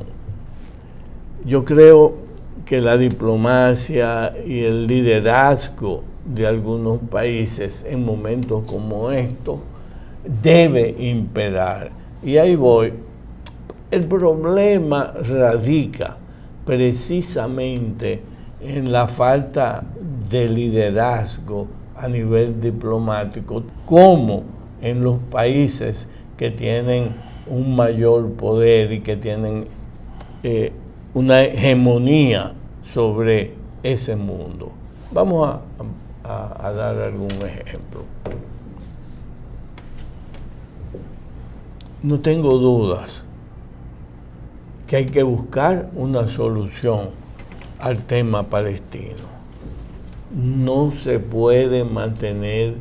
Yo creo que la diplomacia y el liderazgo de algunos países en momentos como estos debe imperar. Y ahí voy. El problema radica precisamente en la falta de liderazgo a nivel diplomático, como en los países que tienen un mayor poder y que tienen una hegemonía sobre ese mundo. Vamos a dar algún ejemplo. No tengo dudas que hay que buscar una solución al tema palestino. No se puede mantener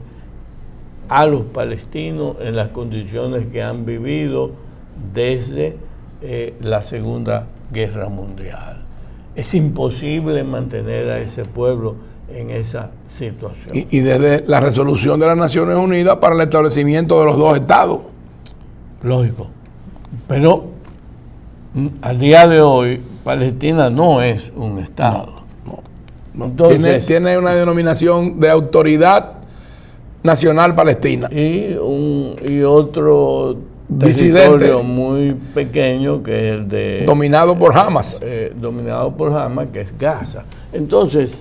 a los palestinos en las condiciones que han vivido desde la Segunda Guerra Mundial. Es imposible mantener a ese pueblo en esa situación. Y desde la resolución de las Naciones Unidas para el establecimiento de los 2 estados. Lógico. Pero al día de hoy, Palestina no es un estado. No. Entonces, tiene una denominación de Autoridad Nacional Palestina. Y otro disidente, territorio muy pequeño que es el de... dominado por Hamas. Dominado por Hamas, que es Gaza. Entonces,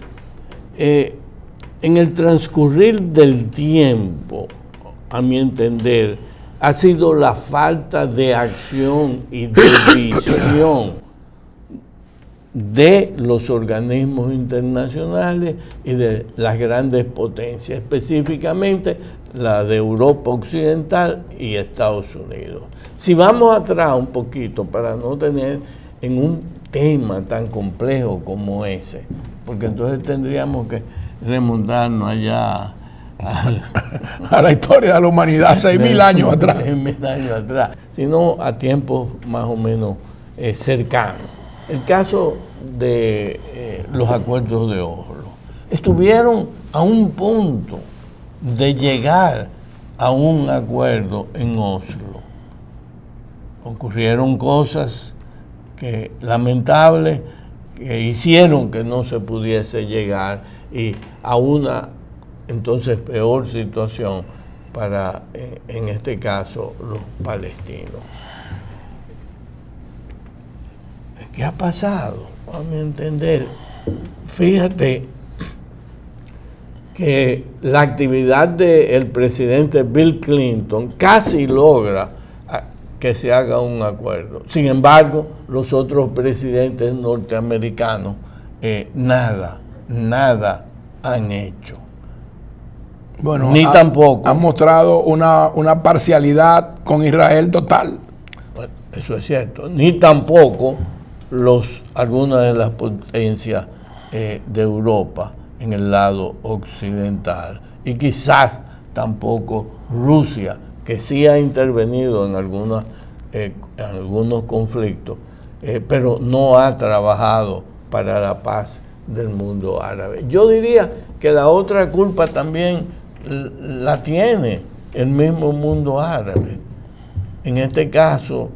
en el transcurrir del tiempo, a mi entender, ha sido la falta de acción y de visión de los organismos internacionales y de las grandes potencias, específicamente la de Europa Occidental y Estados Unidos. Si vamos atrás un poquito para no tener en un tema tan complejo como ese, porque entonces tendríamos que remontarnos allá a la historia de la humanidad, 6.000 años atrás. 6.000 años atrás, sino a tiempos más o menos cercanos. El caso de los acuerdos de Oslo. Estuvieron a un punto de llegar a un acuerdo en Oslo. Ocurrieron cosas que lamentables que hicieron que no se pudiese llegar y a una entonces peor situación para, en este caso, los palestinos. ¿qué ha pasado? A mi entender, fíjate que la actividad del presidente Bill Clinton casi logra que se haga un acuerdo. Sin embargo, los otros presidentes norteamericanos nada han hecho. Bueno, ni tampoco han mostrado una parcialidad con Israel total. Bueno, eso es cierto. Ni tampoco algunas de las potencias de Europa en el lado occidental. Y quizás tampoco Rusia, que sí ha intervenido en algunos conflictos, pero no ha trabajado para la paz del mundo árabe. Yo diría que la otra culpa también la tiene el mismo mundo árabe. En este caso,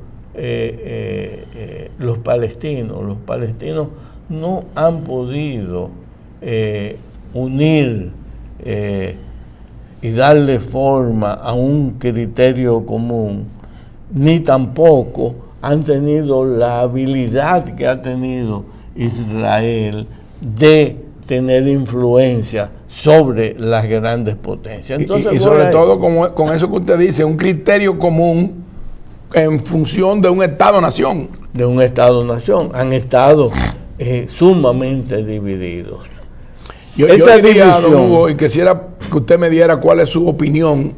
los palestinos no han podido unir y darle forma a un criterio común, ni tampoco han tenido la habilidad que ha tenido Israel de tener influencia sobre las grandes potencias. Entonces, y sobre todo con eso que usted dice, un criterio común en función de un Estado-nación. De un Estado-nación. Han estado sumamente divididos. Yo diría, don Hugo, y quisiera que usted me diera cuál es su opinión,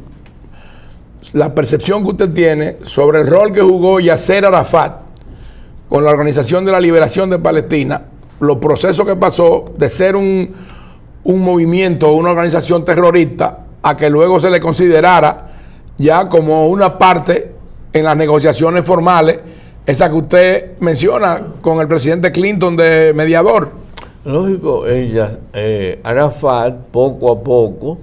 la percepción que usted tiene sobre el rol que jugó Yasser Arafat con la Organización de la Liberación de Palestina, los procesos que pasó de ser un movimiento, una organización terrorista, a que luego se le considerara ya como una parte en las negociaciones formales, esa que usted menciona con el presidente Clinton de mediador. Lógico, Arafat poco a poco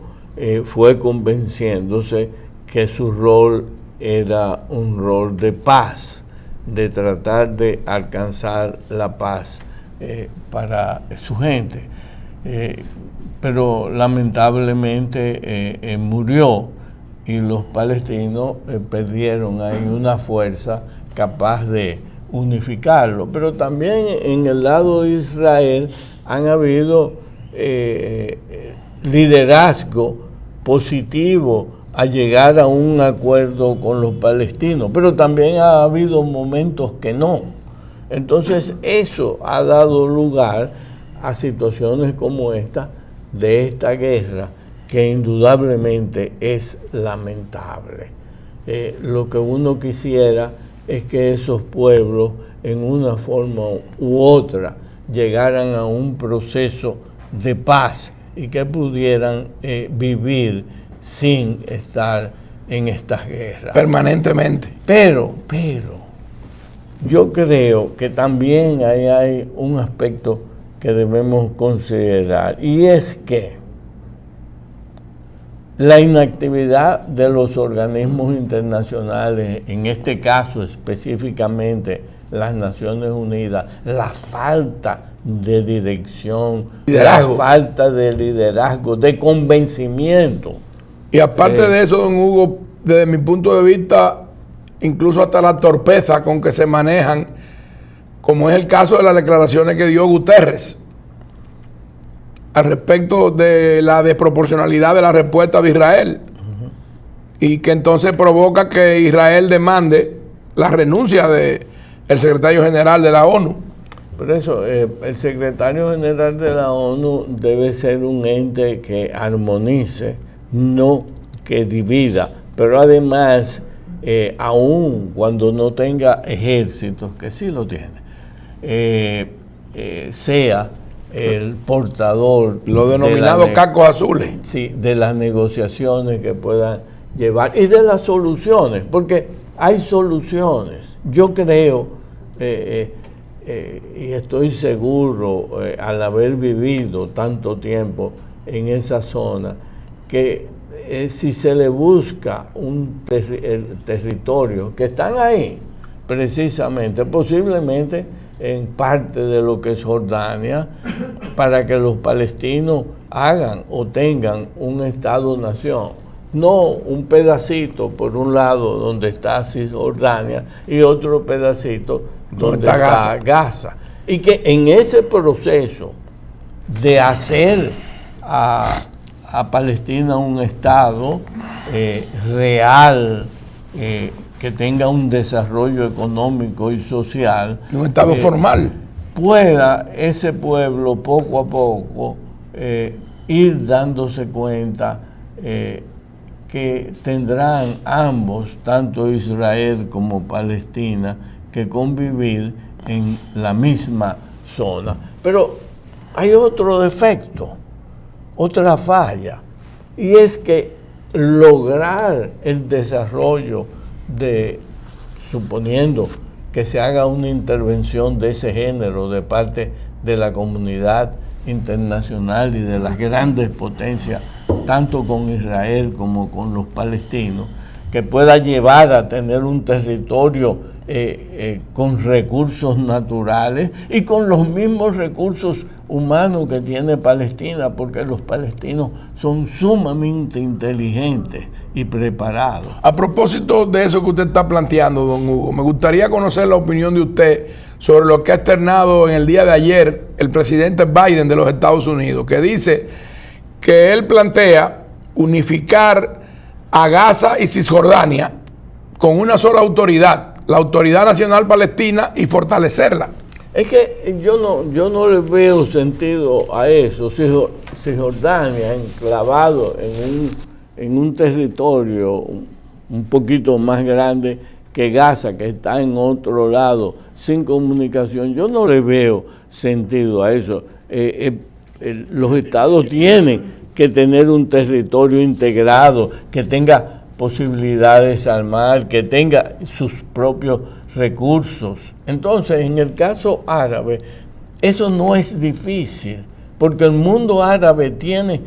fue convenciéndose que su rol era un rol de paz, de tratar de alcanzar la paz para su gente. Pero lamentablemente murió y los palestinos perdieron ahí una fuerza capaz de unificarlo. Pero también en el lado de Israel han habido liderazgo positivo a llegar a un acuerdo con los palestinos, pero también ha habido momentos que no. Entonces eso ha dado lugar a situaciones como esta, de esta guerra, que indudablemente es lamentable. Lo que uno quisiera es que esos pueblos, en una forma u otra, llegaran a un proceso de paz y que pudieran vivir sin estar en estas guerras. Permanentemente. Pero, yo creo que también ahí hay un aspecto que debemos considerar, y es que la inactividad de los organismos internacionales, en este caso específicamente las Naciones Unidas, la falta de dirección, la falta de liderazgo, de convencimiento. Y aparte de eso, don Hugo, desde mi punto de vista, incluso hasta la torpeza con que se manejan, como es el caso de las declaraciones que dio Guterres al respecto de la desproporcionalidad de la respuesta de Israel, y que entonces provoca que Israel demande la renuncia del secretario general de la ONU. Por eso, el secretario general de la ONU debe ser un ente que armonice, no que divida, pero además, aún cuando no tenga ejércitos, que sí lo tiene, sea el portador, los denominados cacos azules, sí, de las negociaciones que puedan llevar y de las soluciones, porque hay soluciones. Yo creo y estoy seguro, al haber vivido tanto tiempo en esa zona, que si se le busca el territorio, que están ahí precisamente, posiblemente en parte de lo que es Jordania, para que los palestinos hagan o tengan un Estado-nación, no un pedacito por un lado donde está Cisjordania y otro pedacito donde está Gaza. Y que en ese proceso de hacer a Palestina un Estado real, que tenga un desarrollo económico y social, un Estado formal, pueda ese pueblo poco a poco ir dándose cuenta que tendrán ambos, tanto Israel como Palestina, que convivir en la misma zona. Pero hay otro defecto, otra falla, y es que lograr el desarrollo suponiendo que se haga una intervención de ese género de parte de la comunidad internacional y de las grandes potencias, tanto con Israel como con los palestinos, que pueda llevar a tener un territorio con recursos naturales y con los mismos recursos humanos que tiene Palestina, porque los palestinos son sumamente inteligentes y preparados. A propósito de eso que usted está planteando, don Hugo, me gustaría conocer la opinión de usted sobre lo que ha externado en el día de ayer el presidente Biden de los Estados Unidos, que dice que él plantea unificar a Gaza y Cisjordania con una sola autoridad, la Autoridad Nacional Palestina, y fortalecerla. Es que yo no le veo sentido a eso. Cisjordania, enclavado en un territorio un poquito más grande que Gaza, que está en otro lado, sin comunicación, yo no le veo sentido a eso. Los estados tienen que tener un territorio integrado, que tenga posibilidades al mar, que tenga sus propios recursos. Entonces, en el caso árabe, eso no es difícil, porque el mundo árabe tiene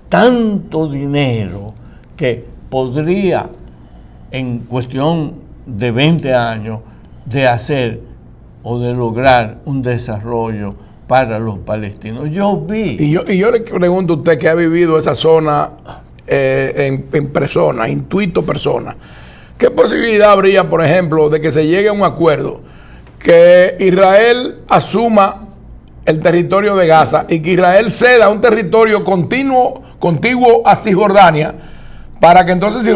tanto dinero que podría, en cuestión de 20 años, de hacer o de lograr un desarrollo para los palestinos. Yo vi... Y yo le pregunto a usted que ha vivido esa zona en persona, intuito persona, ¿qué posibilidad habría, por ejemplo, de que se llegue a un acuerdo, que Israel asuma el territorio de Gaza y que Israel ceda un territorio contiguo a Cisjordania, para que entonces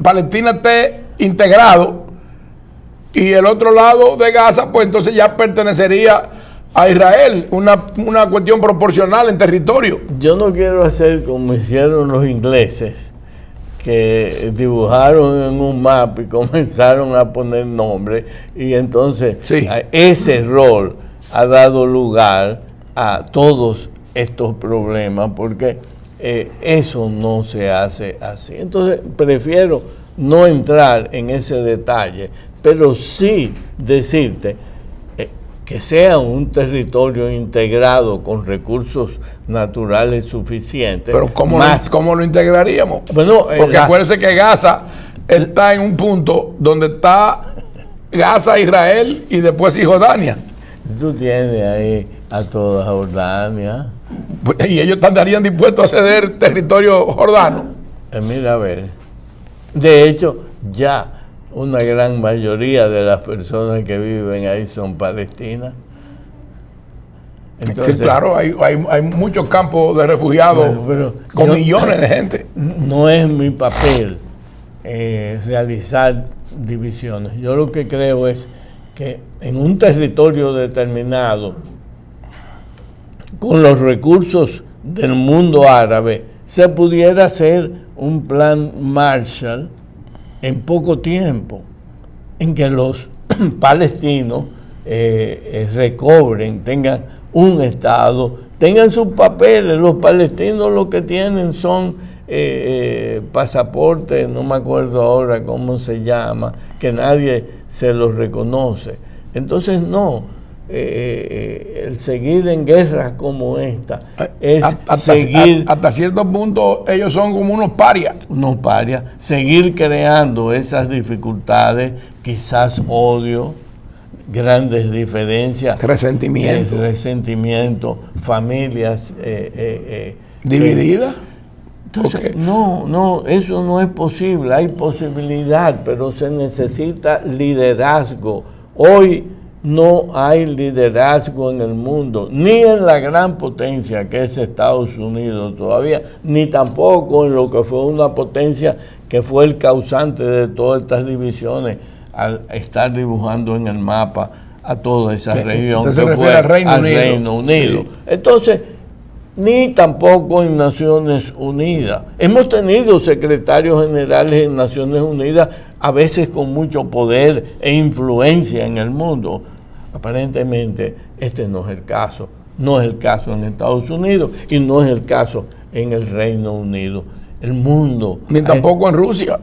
Palestina esté integrado y el otro lado de Gaza pues entonces ya pertenecería a Israel, una cuestión proporcional en territorio? Yo no quiero hacer como hicieron los ingleses, que dibujaron en un mapa y comenzaron a poner nombres, y entonces sí, ese rol ha dado lugar a todos estos problemas, porque eso no se hace así. Entonces prefiero no entrar en ese detalle, pero sí decirte que sea un territorio integrado con recursos naturales suficientes. Pero ¿cómo lo integraríamos? Bueno, porque acuérdense que Gaza está en un punto donde está Gaza, Israel y después Cisjordania. Tú tienes ahí a toda Jordania. Y ellos estarían dispuestos a ceder territorio jordano. Mira, a ver. De hecho, ya una gran mayoría de las personas que viven ahí son palestinas. Entonces, sí, claro, hay muchos campos de refugiados, bueno, con millones de gente. No es mi papel realizar divisiones. Yo lo que creo es que en un territorio determinado, con los recursos del mundo árabe, se pudiera hacer un plan Marshall en poco tiempo, en que los palestinos recobren, tengan un Estado, tengan sus papeles. Los palestinos lo que tienen son pasaportes, no me acuerdo ahora cómo se llama, que nadie se los reconoce. Entonces no, el seguir en guerras como esta es seguir... Hasta cierto punto ellos son como unos parias. Unos parias, seguir creando esas dificultades, quizás odio, grandes diferencias, resentimiento, familias divididas. Entonces, no, eso no es posible. Hay posibilidad, pero se necesita liderazgo. Hoy no hay liderazgo en el mundo, ni en la gran potencia que es Estados Unidos todavía, ni tampoco en lo que fue una potencia que fue el causante de todas estas divisiones al estar dibujando en el mapa a toda esa región. Usted se que refiere fue al Reino Unido. Sí. Entonces, ni tampoco en Naciones Unidas. Hemos tenido secretarios generales en Naciones Unidas, a veces con mucho poder e influencia en el mundo. Aparentemente, este no es el caso. No es el caso en Estados Unidos y no es el caso en el Reino Unido. El mundo... Ni tampoco en Rusia.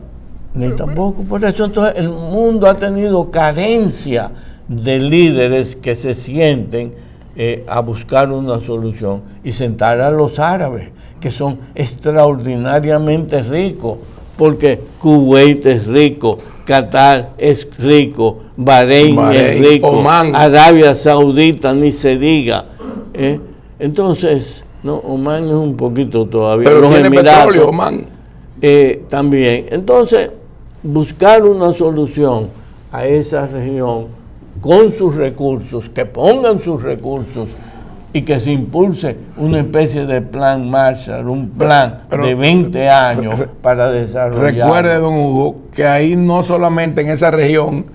Ni tampoco. Por eso, entonces, el mundo ha tenido carencia de líderes que se sienten a buscar una solución y sentar a los árabes, que son extraordinariamente ricos, porque Kuwait es rico, Qatar es rico, Bahrein es rico, Omán. Arabia Saudita ni se diga. Entonces, no, Omán es un poquito todavía. Pero los tiene Emiratos, petróleo, Omán. También. Entonces, buscar una solución a esa región con sus recursos, que pongan sus recursos y que se impulse una especie de plan Marshall, un plan de 20 años para desarrollar. Recuerde, don Hugo, que ahí no solamente en esa región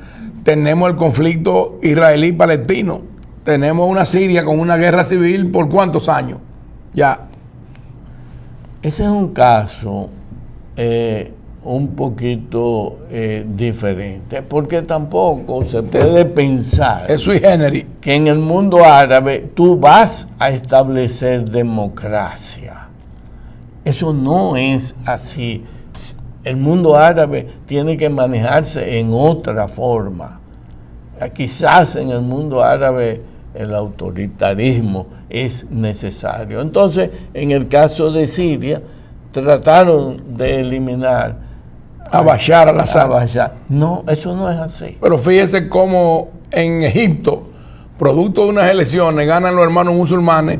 tenemos el conflicto israelí-palestino, tenemos una Siria con una guerra civil por ¿cuántos años? Ya. Ese es un caso un poquito diferente, porque tampoco se puede pensar Es sui generis. que en el mundo árabe tú vas a establecer democracia. Eso no es así. El mundo árabe tiene que manejarse en otra forma. Quizás en el mundo árabe el autoritarismo es necesario. Entonces, en el caso de Siria, trataron de eliminar A Bashar al-Assad. No, eso no es así. Pero fíjese cómo en Egipto, producto de unas elecciones, ganan los hermanos musulmanes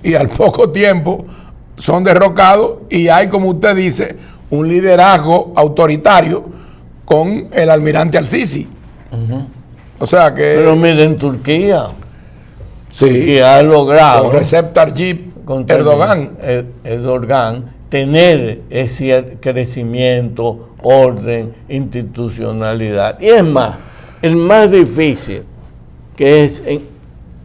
y al poco tiempo son derrocados y hay, como usted dice, un liderazgo autoritario con el almirante al-Sisi. O sea que... Pero miren Turquía, sí, que ha logrado con Recep Tayyip Erdogan tener ese crecimiento, orden, institucionalidad. Y es más, el más difícil, que es en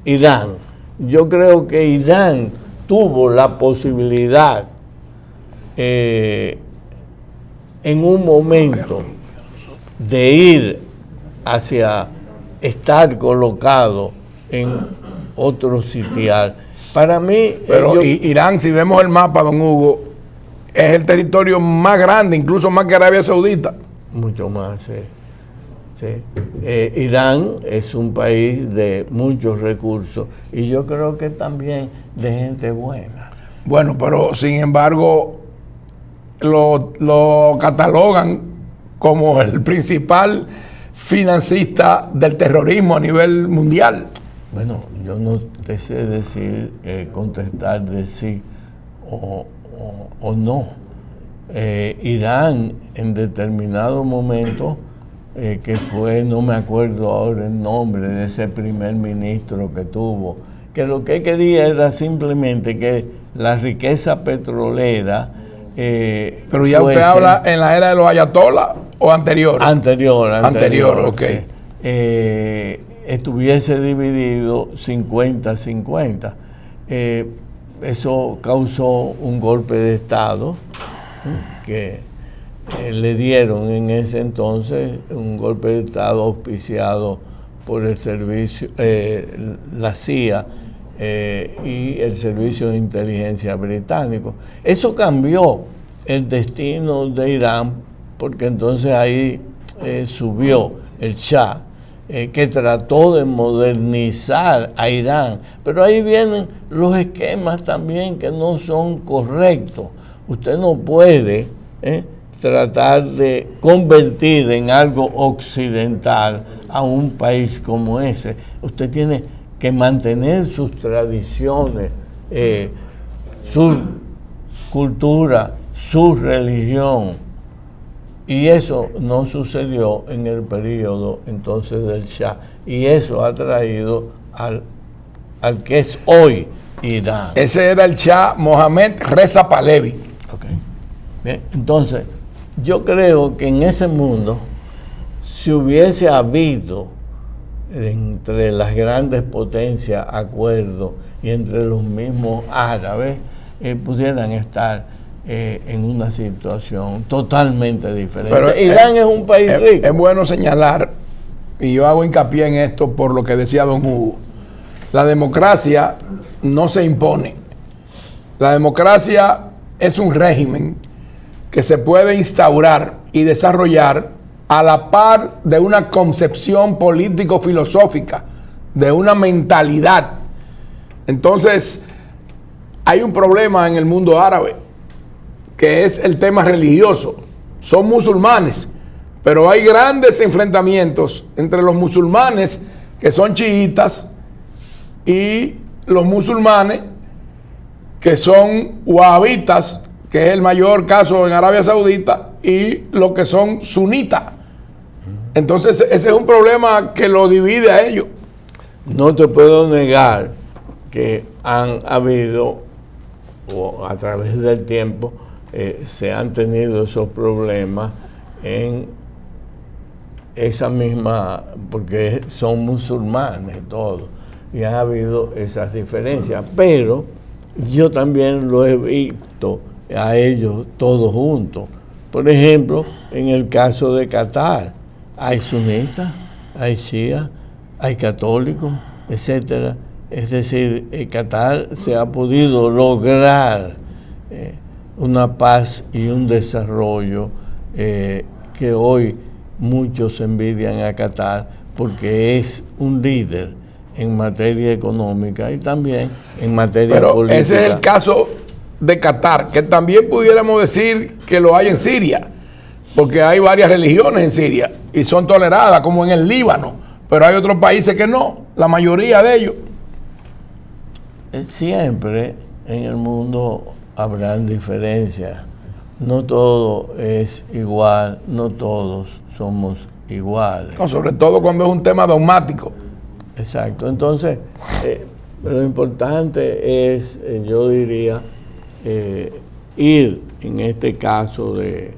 Irán. Yo creo que Irán tuvo la posibilidad en un momento de ir hacia estar colocado en otro sitial. Para mí... Pero Irán, si vemos el mapa, don Hugo, es el territorio más grande, incluso más que Arabia Saudita. Mucho más, sí. Irán es un país de muchos recursos y yo creo que también de gente buena. Bueno, pero sin embargo lo catalogan como el principal financista del terrorismo a nivel mundial. Bueno, yo no te sé decir, contestar de sí o no. Irán en determinado momento, que fue, no me acuerdo ahora el nombre de ese primer ministro que tuvo, que lo que quería era simplemente que la riqueza petrolera... Pero ya usted habla en la era de los ayatolás o anterior. Anterior, ok. Sí. Estuviese dividido 50-50. Eso causó un golpe de Estado que le dieron en ese entonces, un golpe de Estado auspiciado por el servicio, la CIA y el Servicio de Inteligencia británico. Eso cambió el destino de Irán, porque entonces ahí subió el Shah, que trató de modernizar a Irán, pero ahí vienen los esquemas también que no son correctos. Usted no puede tratar de convertir en algo occidental a un país como ese. Usted tiene que mantener sus tradiciones, su cultura, su religión, Y eso no sucedió en el periodo entonces del Shah. Y eso ha traído al que es hoy Irán. Ese era el Shah Mohammad Reza Pahlavi. Okay. Bien, entonces, yo creo que en ese mundo, si hubiese habido entre las grandes potencias acuerdos y entre los mismos árabes, pudieran estar en una situación totalmente diferente. Pero Irán es un país rico. Es bueno señalar, y yo hago hincapié en esto por lo que decía don Hugo, la democracia no se impone. La democracia es un régimen que se puede instaurar y desarrollar a la par de una concepción político-filosófica, de una mentalidad. Entonces, hay un problema en el mundo árabe, que es el tema religioso. Son musulmanes, pero hay grandes enfrentamientos entre los musulmanes que son chiitas y los musulmanes que son wahabitas, que es el mayor caso en Arabia Saudita, y los que son sunitas. Entonces ese es un problema que lo divide a ellos. No te puedo negar que han habido, o a través del tiempo, se han tenido esos problemas en esa misma, porque son musulmanes todos, y han habido esas diferencias, pero yo también lo he visto a ellos todos juntos. Por ejemplo, en el caso de Qatar, hay sunitas, hay chiíes, hay católicos, etcétera. Es decir, Qatar se ha podido lograr una paz y un desarrollo que hoy muchos envidian a Qatar porque es un líder en materia económica y también en materia política. Pero ese es el caso de Qatar, que también pudiéramos decir que lo hay en Siria, porque hay varias religiones en Siria y son toleradas, como en el Líbano, pero hay otros países que no, la mayoría de ellos. Siempre en el mundo habrán diferencias, no todo es igual, no todos somos iguales. No, sobre todo cuando es un tema dogmático. Exacto, entonces lo importante es, yo diría, ir en este caso de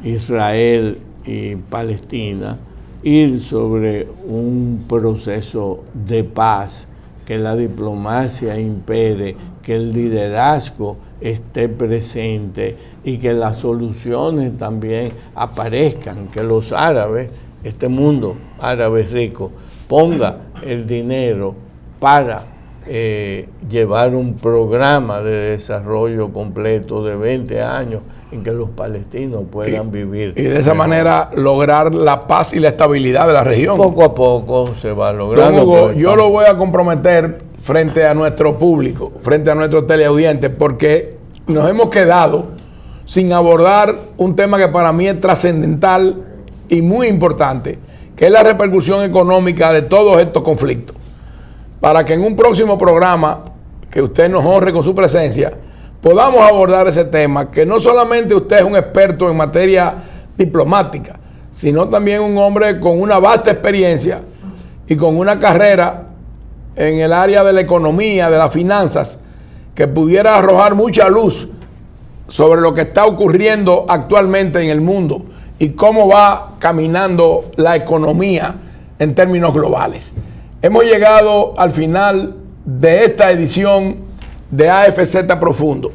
Israel y Palestina, ir sobre un proceso de paz, que la diplomacia impere, que el liderazgo esté presente y que las soluciones también aparezcan, que los árabes, este mundo árabe rico, ponga el dinero para llevar un programa de desarrollo completo de 20 años en que los palestinos puedan vivir. Y de esa manera lograr la paz y la estabilidad de la región. Poco a poco se va logrando. Hugo, yo lo voy a comprometer frente a nuestro público, frente a nuestros teleaudientes, porque nos hemos quedado sin abordar un tema que para mí es trascendental y muy importante, que es la repercusión económica de todos estos conflictos. Para que en un próximo programa, que usted nos honre con su presencia, podamos abordar ese tema, que no solamente usted es un experto en materia diplomática, sino también un hombre con una vasta experiencia y con una carrera en el área de la economía, de las finanzas, que pudiera arrojar mucha luz sobre lo que está ocurriendo actualmente en el mundo y cómo va caminando la economía en términos globales. Hemos llegado al final de esta edición de AFZ Profundo.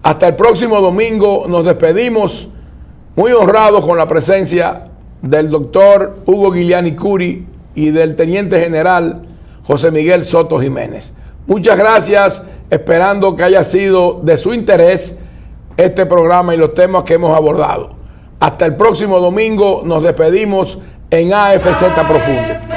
Hasta el próximo domingo nos despedimos muy honrados con la presencia del doctor Hugo Guiliani Curi y del teniente general José Miguel Soto Jiménez. Muchas gracias, esperando que haya sido de su interés este programa y los temas que hemos abordado. Hasta el próximo domingo nos despedimos en AFZ Profundo.